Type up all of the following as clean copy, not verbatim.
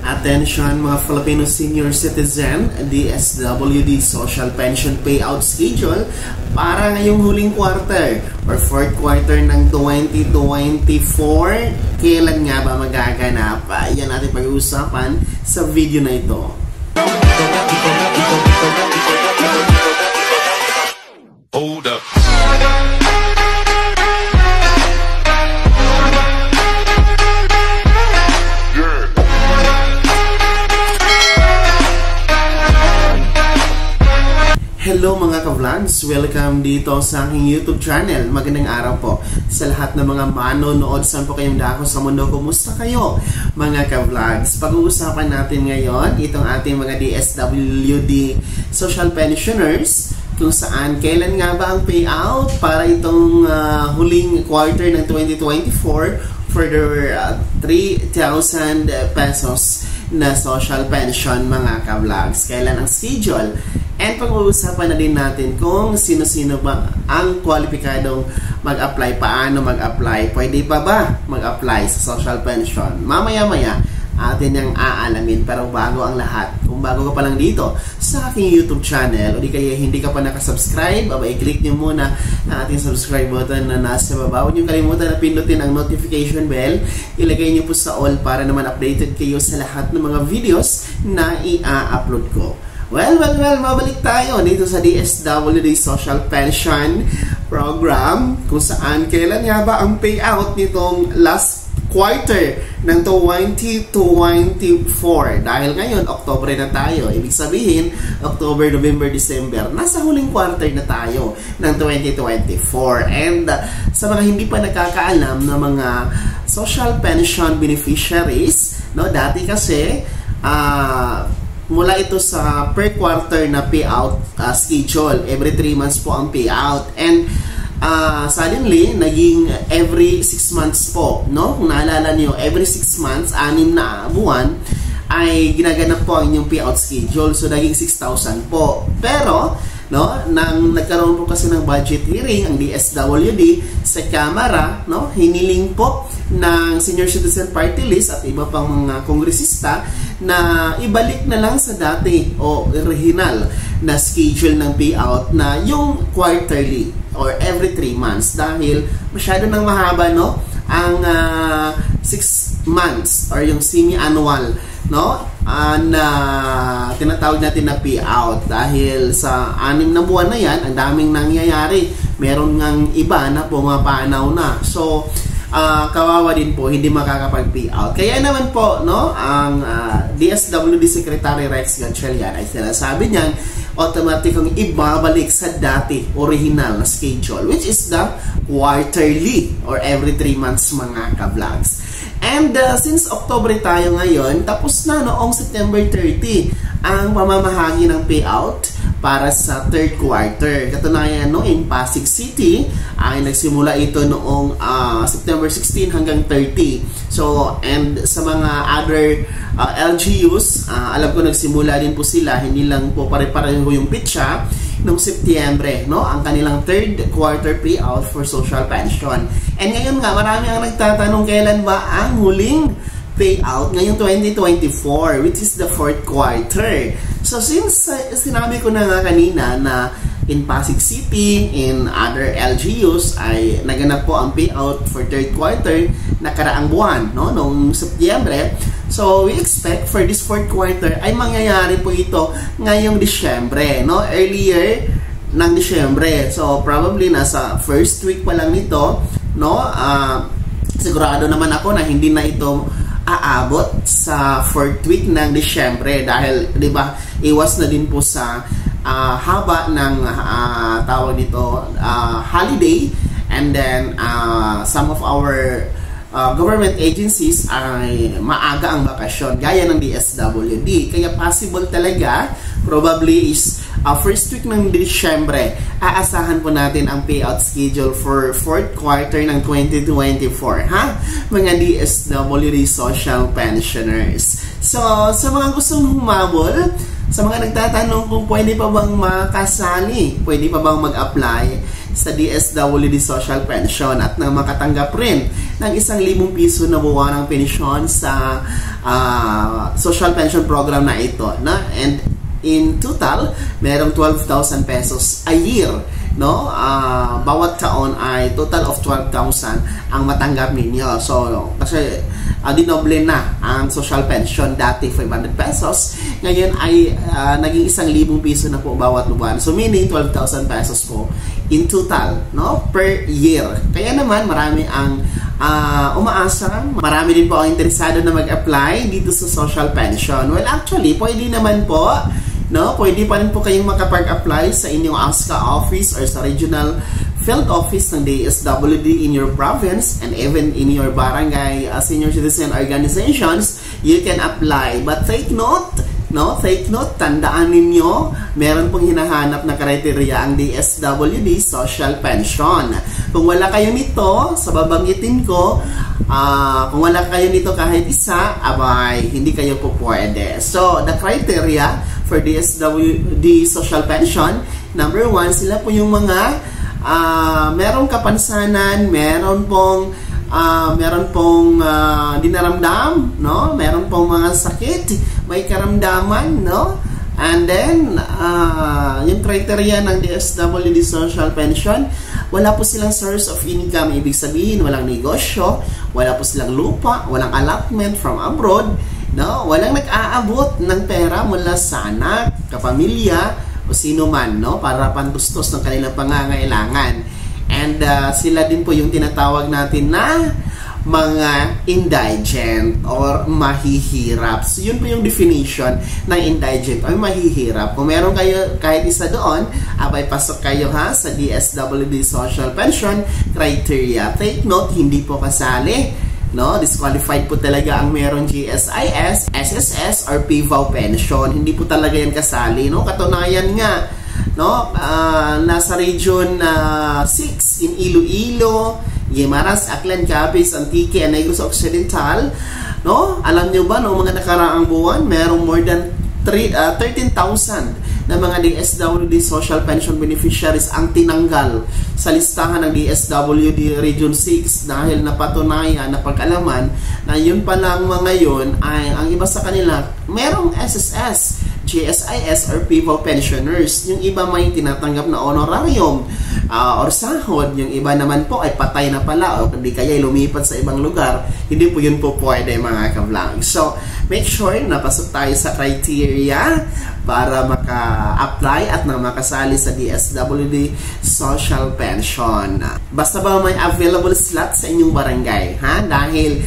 Attention mga Filipino senior citizen, DSWD Social Pension Payout Schedule para ngayong huling quarter or fourth quarter ng 2024. Kailan nga ba magaganap? Yan natin pag-uusapan sa video na ito. Hold up. Hello mga ka-vlogs! Welcome dito sa aking YouTube channel. Magandang araw po sa lahat ng mga manonood. Saan po kayong dako sa mundo? Kumusta kayo mga ka-vlogs? Pag-uusapan natin ngayon itong ating mga DSWD social pensioners, kung saan kailan nga ba ang payout para itong huling quarter ng 2024 for their 3,000 pesos na social pension mga ka-vlogs. Kailan ang schedule? And pag-uusapan na din natin kung sino-sino ba ang kwalipikadong mag-apply, paano mag-apply, pwede pa ba mag-apply sa social pension. Mamaya-maya atin yung aalamin. Pero bago ang lahat, kung bago ka pa lang dito sa aking YouTube channel o di kaya hindi ka pa nakasubscribe, i-click nyo muna ang ating subscribe button na nasa baba. Huwag nyo kalimutan na pindutin ang notification bell. Ilagay nyo po sa all para naman updated kayo sa lahat ng mga videos na i-upload ko. Well, mabalik tayo dito sa DSWD Social Pension Program, kung saan kailan nga ba ang payout nitong last quarter ng 2024. Dahil ngayon, October na tayo. Ibig sabihin, October, November, December. Nasa huling quarter na tayo ng 2024. And sa mga hindi pa nakakaalam na mga social pension beneficiaries, no, dati kasi, mula ito sa per quarter na payout schedule. Every 3 months po ang payout. And suddenly, naging every 6 months po. No? Kung naalala nyo, every 6 months, 6 na buwan, ay ginaganap po ang inyong payout schedule. So, naging 6,000 po. Pero, no, nang nagkaroon po kasi ng budget hearing ang DSWD sa Kamara, no, hiniling po ng Senior Citizen Party List at iba pang mga kongresista na ibalik na lang sa dati o original na schedule ng payout na yung quarterly or every 3 months dahil masyado nang mahaba, no, ang 6 months or yung semi-annual, no, na tinatawag natin na payout dahil sa 6 na buwan na yan, ang daming nangyayari. Meron ngang iba na pumapanaw na. So, kawawa din po, hindi makakapag-payout. Kaya naman po, no, ang DSWD Secretary Rex Gatchalian ay sinasabi niyang automatically ibabalik sa dati original na schedule, which is the quarterly or every 3 months mga ka-vlogs. And since October tayo ngayon, tapos na noong September 30 ang pamamahagi ng payout para sa third quarter. Katunayan, no, in Pasig City ay nagsimula ito noong September 16 hanggang 30. So, and sa mga other LGUs, alam ko nagsimula din po sila, hindi lang po pare-pareho yung pitcha noong Setyembre, no, ang kanilang third quarter payout for social pension. And ngayon nga, marami ang nagtatanong kailan ba ang huling payout ngayong 2024, which is the fourth quarter. So since sinabi ko na nga kanina na in Pasig City, in other LGUs ay naganap po ang payout for third quarter nakaraang buwan, no, noong Setyembre. So we expect for this fourth quarter ay mangyayari po ito ngayong Disyembre, no, earlier ng Disyembre. So probably nasa first week pa lang nito, no, sigurado naman ako na hindi na ito aabot sa fourth week ng Disyembre dahil, di ba, iwas na din po sa haba ng tawag dito holiday, and then some of our government agencies ay maaga ang bakasyon gaya ng DSWD. Kaya possible talaga, probably is first week ng Disyembre, aasahan po natin ang payout schedule for fourth quarter ng 2024, ha? Mga DSWD social pensioners. So, sa mga gustong humabol, sa mga nagtatanong kung pwede pa bang makasali, pwede pa bang mag-apply sa DSWD Social Pension at nang makatanggap rin ng 1,000 piso na buwanang pensyon sa social pension program na ito, no? And in total, merong 12,000 pesos a year, no? Bawat taon ay total of 12,000 ang matanggap ninyo. So, kasi dinoble na ang social pension, dati 500 pesos, ngayon ay naging 1,000 piso na po bawat buwan. So, meaning 12,000 pesos po in total, no? Per year. Kaya naman, marami ang umaasa, marami din po ang interesado na mag-apply dito sa social pension. Well, actually, pwede naman po, no? Pwede pa rin po kayong makapag-apply sa inyong ASCA office or sa regional field office ng DSWD in your province and even in your barangay senior citizen organizations. You can apply. But take note, no? Take note, tandaan ninyo, meron pong hinahanap na kriteria ang DSWD social pension. Kung wala kayo nito, sa babanggitin ko, kung wala kayo nito kahit isa, abay, hindi kayo po pwede. So, the criteria for DSWD social pension, number 1, sila po yung mga merong kapansanan, meron pong dinaramdam, no? Meron pong mga sakit, may karamdaman, no? And then, yung criteria ng DSWD social pension, wala po silang source of income. Ibig sabihin, walang negosyo, wala po silang lupa, walang allotment from abroad, no? Walang nag-aabot ng pera mula sa anak, kapamilya, o sino man, no? Para pantustos ng kanilang pangangailangan. And sila din po yung tinatawag natin na mga indigent or mahihirap. So, yun po yung definition ng indigent or mahihirap. Kung meron kayo kahit isa doon, abay pasok kayo ha sa DSWD social pension criteria. Take note, hindi po kasali, no? Disqualified po talaga ang merong GSIS, SSS, or PVAW pension. Hindi po talaga yan kasali, no? Katunayan nga, no? Nasa region 6 in Iloilo, Guimaras, Aklan, Capiz, Antique, and Negros Occidental, no? Alam nyo ba, no, mga nakaraang buwan, merong more than 13,000 na mga DSWD social pension beneficiaries ang tinanggal sa listahan ng DSWD Region 6 dahil napatunayan, napag-alaman na yun palang mga yun ay ang iba sa kanila merong SSS, GSIS or PVAW pensioners. Yung iba may tinatanggap na honorarium or sahod, yung iba naman po ay patay na pala o hindi kaya lumipat sa ibang lugar. Hindi po yun po pwede, mga ka-vlog. So, make sure na pasok tayo sa criteria para maka-apply at na makasali sa DSWD social pension. Basta ba may available slot sa inyong barangay, ha? Dahil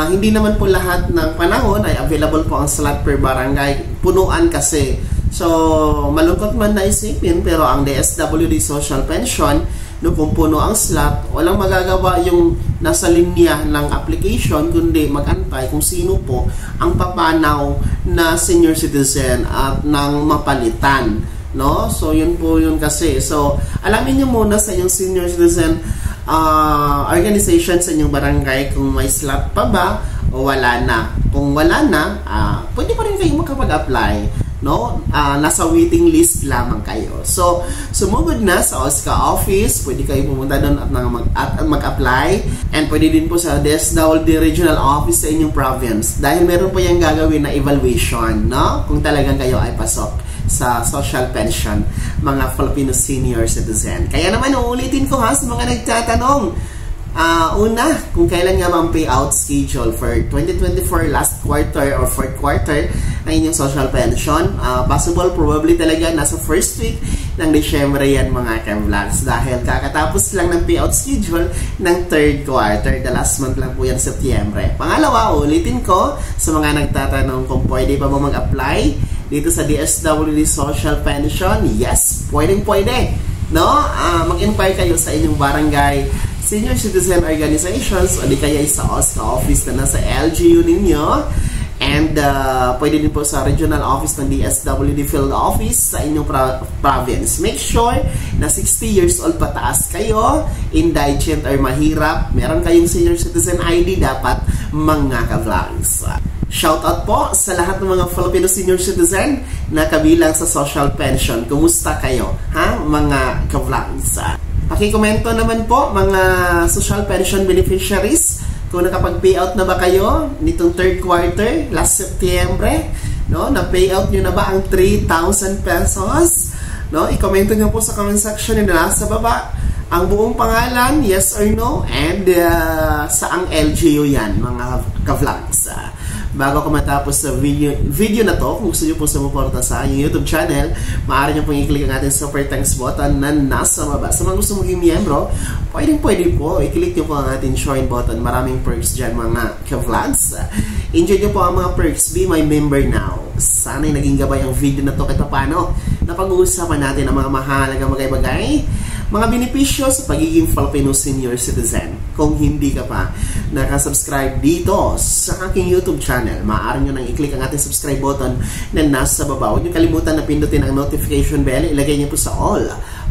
hindi naman po lahat ng panahon ay available po ang slot per barangay. Punuan kasi. So, malungkot man na isipin, pero ang DSWD social pension, no, kung puno ang slot, walang magagawa yung nasa linya ng application, kundi mag-antay kung sino po ang papanaw na senior citizen at nang mapalitan, no? So, yun po yun kasi. So, alamin nyo muna sa inyong senior citizen organization sa inyong barangay kung may slot pa ba o wala na. Kung wala na, pwede pa rin kayo makapag-apply, no? Nasa waiting list lamang kayo. So, sumugod na sa OSCA office, pwede kayo pumunta doon at mag-apply. And pwede din po sa DSWD regional office sa inyong province. Dahil meron po yung gagawin na evaluation, no? Kung talagang kayo ay pasok sa social pension, mga Filipino senior citizen. Kaya naman, uulitin ko ha sa mga nagtatanong. Una, kung kailan nga ang payout schedule for 2024 last quarter or fourth quarter ng inyong social pension. Possible, probably talaga nasa first week ng Disyembre yan, mga ka-vlogs, dahil kakatapos lang ng payout schedule ng third quarter. The last month lang po yan, Setyembre. Pangalawa, ulitin ko sa mga nagtatanong kung pwede pa ba mag-apply dito sa DSWD social pension. Yes, pwede, no? Mag-inquire kayo sa inyong barangay senior citizen organizations o di kaya sa OSCA office na nasa LGU ninyo, and pwede din po sa regional office ng DSWD field office sa inyong province. Make sure na 60 years old pataas kayo, indigent or mahirap, meron kayong senior citizen ID dapat, mga ka-vlogs. Shoutout po sa lahat ng mga Filipino senior citizen na kabilang sa social pension. Kumusta kayo, ha, mga ka-vlogs? Pakikomento naman po mga social pension beneficiaries kung nakapag-payout na ba kayo nitong third quarter, last September, no? Na-payout nyo na ba ang 3,000 pesos? No? I-komento nyo po sa comment section na nasa baba ang buong pangalan, yes or no, and saang LGU yan, mga ka-vlogs. Bago ko matapos sa video na to, kung gusto nyo po sumuporta sa aking YouTube channel, maaari nyo pong i-click ang ating super thanks button na nasa baba. Sa mga gusto maging miyembro, pwede po, i-click nyo po ang ating join button. Maraming perks dyan, mga ka-vlogs. Enjoy nyo po ang mga perks. Be my member now. Sana'y naging gabay ang video na to kahit paano na pag-uusapan natin ang mga mahalagang bagay-bagay, mga benepisyo sa pagiging Filipino senior citizen. Kung hindi ka pa nakasubscribe dito sa aking YouTube channel, maaari nyo nang i-click ang ating subscribe button na nasa baba. Huwag nyo kalimutan na pindutin ang notification bell. Ilagay nyo po sa all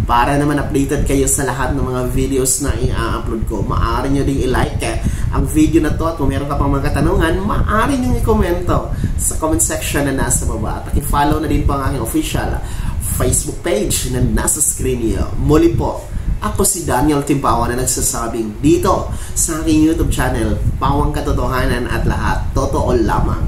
para naman updated kayo sa lahat ng mga videos na i-upload ko. Maaari nyo ding i-like ang video na to at kung meron ka pang mga katanungan, maaari nyo i-komento sa comment section na nasa baba. At i-follow na din po ang aking official Facebook page na nasa screen niyo. Muli po, ako si Daniel Timpawan na nagsasabing dito sa aking YouTube channel, Pawang Katotohanan at lahat totoo lamang.